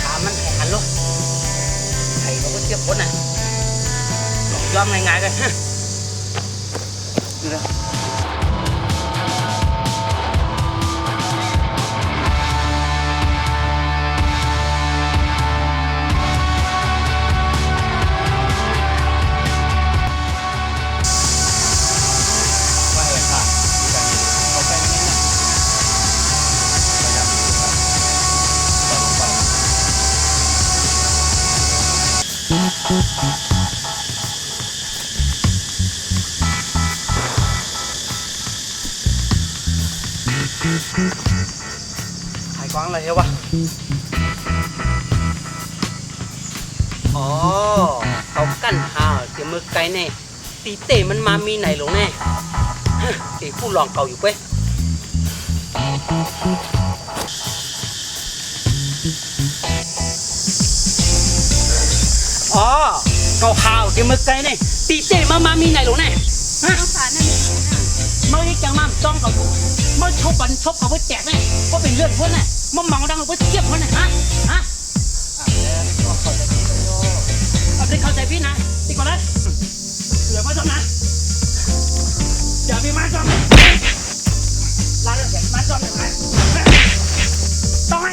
ามมันแข่งกันลูกใครเขาก็เทียบคนน่ะยอมง่ายๆกันดูนะหายกว้างอะไรเหรอวะอ๋อเขากั้นหาเดี๋ยวมือไกลแน่ตีเตะมันมามีไหนหลงแน่ตีผู้ลองเก่าอยู่เว้ยอ๋อเก่าข่าวเดี๋ยวมือไกลแน่ตีเตะมามีไหนหลงแน่ฮะเมื่อกี้จังมาจ้องเขาอยู่เมื่อชกบันชกเขาเพื่อแจกแน่ก็เป็นเลือดพ้นแน่มันมองดังเพื่อเทียบพ้นแน่ฮะเอาไปเข้าใจพี่นะตีก่อนเลยเหลือมาจ้องนะอย่ามีมาจ้องลาเรื่องมาจ้องเลยต้องให้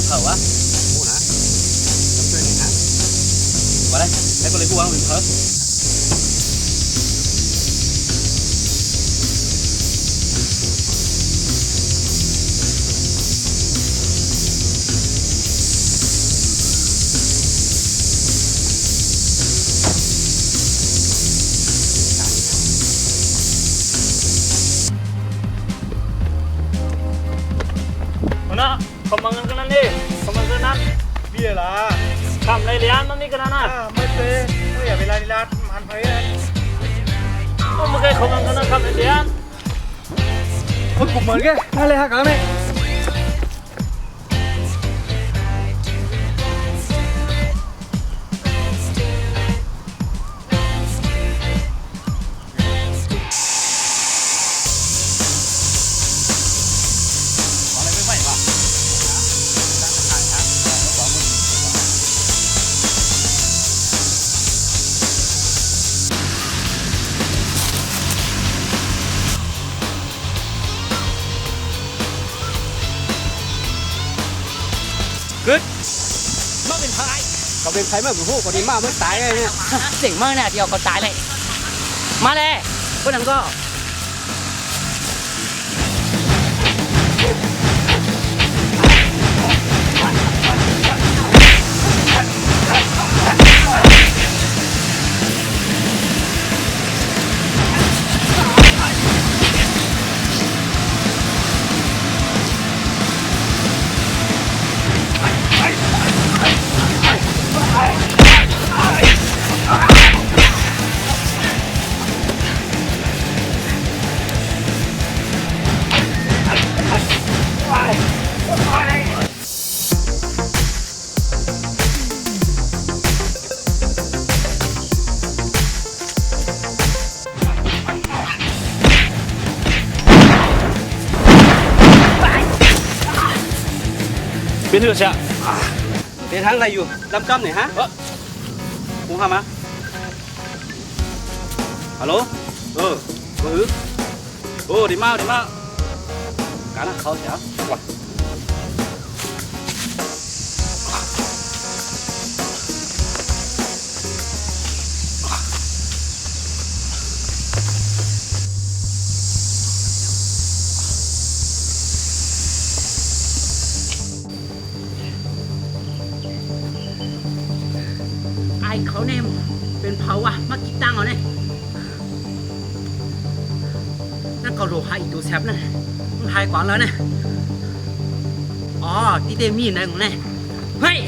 เผาวะโอ้นะน้ำเกลือหนึ่งนะมาเลยให้คนเลยกูวางเป็นเพิร์Kembangan kanan nih, kembangan kanan. Biarlah. Kam lai lian mang ni kanan ah. Mới về, mới ở bên này là ăn phải đấy. Oh, makai kembangan kanan kam lai lian. Ôi cùng mến cái, ngay đây hả cả này. Good มาเป็นพายเขาเป็นพายเมื่อผู้คนนี้มาเมื่อตายเลยเนี่ยเจ๋งมากเนี่ยเดียวก็ตายเลยมาเลยพวกนั้นก็Biến được chưa? Đến tháng nàyอยู่ดำจำเนี่ยฮะกูทำมะฮัลโหลดีมากการนั้นเขาเสียว่ะเขาเนี่ยเป็นเผาอ่ะมากินตังเอาเนี่ยนั่นก็โรหะอีตัวแซบนั่นมันหายกว่าแล้วเนี่ยอ๋อที่เดมี่นั่นของเนี่ยเฮ้ย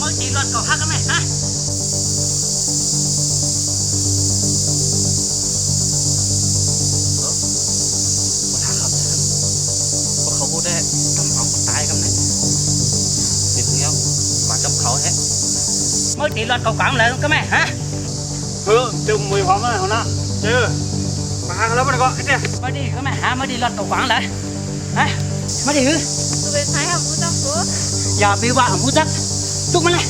mới chỉ loạt cầu hát cái mày hả มาถามครับว่าเขาพูดได้กำเอาตายกำนั้นเด็กเงี้ยมากำเขาแท้ mới chỉ loạt cầu quảng lại cái mày hả เฮ้ยจุ่มมือพร้อมแล้วเขานะเจอ มาหากันแล้วมันก็ไอ้เนี่ย mới đi cái mày hả mới đi loạt cầu quảng lại hả mới đi hứ กูเป็นไทยของกูต้องกู อย่าไปว่าของผู้จักลุกมาเลย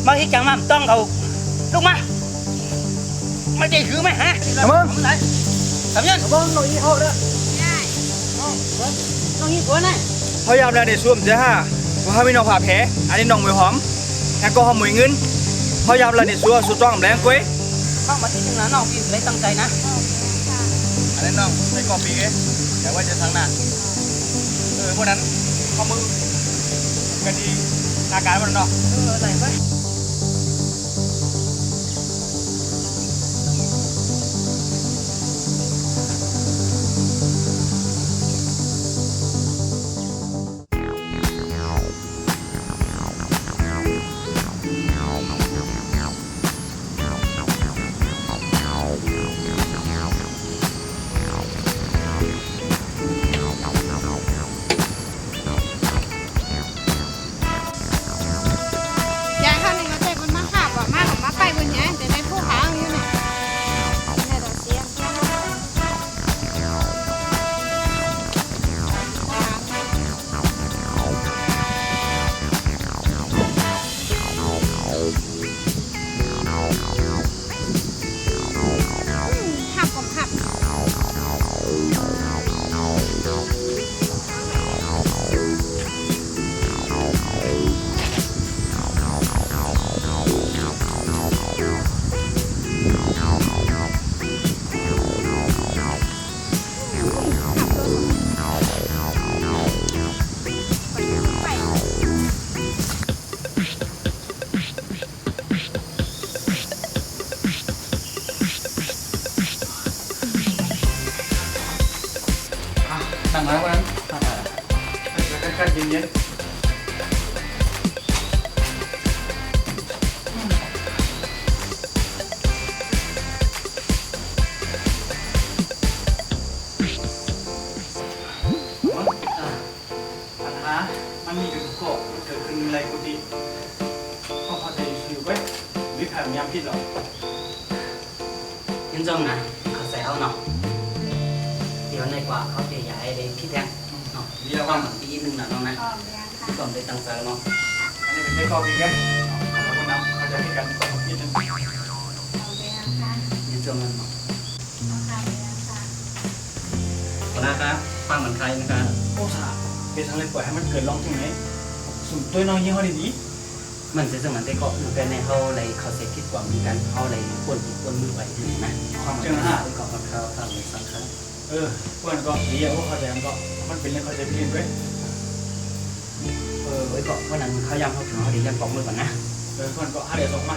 มาที่จังมาต้องเขาลุกมาไม่ได้หือไหมฮะทำไรทำยัง บ้องหน่อยยี่ห้อเนี่ย ได้ ต้องยิงหัวนะ พยายามแล้วในซ่วมเจ้าฮ่าว่าให้มีน้องผ่าแผลอันนี้น้องมือหอมแอลกอฮอล์หมวยเงินพยายามแล้วในซ่วมสุดต้องแรงกุ้ย เข้ามาที่จังหวะน้องพี่เลยตั้งใจนะ อันนี้น้องในกรอบปีเอ๊ะแต่ว่าจะทางหน้าพวกนั้นข้อมือกันดีอาการมันเนาะ ไหนไป ยายเข้าหนึ่งมาเจ็บมันมาขับอ่ะมาของมาไปบนเนี้ยแต่ในผู้หาอยู่เนี่ยในดอกเสียง ขับของขับ ตั้งมาวันนั้นกันเย็นปัญหามันมีอยู่ทุกข้อมันเกิดขึ้นอะไรกูดีก็พอจะอยู่ไว้หรือพยายามคิดหรอ nhân dân nàyเขาใส่เอาเนาะเดี๋ยวในกว่าเขาจะย้ายไปพี่แทงเนาะ ดีแล้ว ควา ว่าม อีกนึงนะน้องนะ ออมยังค่ะ ก่อนไปตั้งใจเนาะ อันนี้เป็นได้ข้อดีแค่เอาคนน้ำเขาจะให้กันนิดนึง ออมยังค่ะ nhân dânมันเนาะ เอาค่ะยังค่ะ คนนะครับฟังเหมือนใครนะครับ โอ้สาเป็นทางเลยปล่อยให้มันเกิดร้องถึงไหนสุ่มตัวน้องยี่ห้อดี มันจะเหมือนแต่ก็มันเป็นในเขาเลยเขาเสียคิดกว่ามีการเขาเลยควรควรมือไว้ถึงนะความเจ้าหน้าที่ก่อนเขาทำในสังกัด เพื่อนก็ดีอะว่าเข้าใจมันก็มันเป็นเรื่องเข้าใจผิดเว้ย ไว้ก่อนวันนั้นเขาย้ำเขาถึงเขาดีย้ำกองมือก่อนนะ เพื่อนก็หาเดี๋ยวส่งมา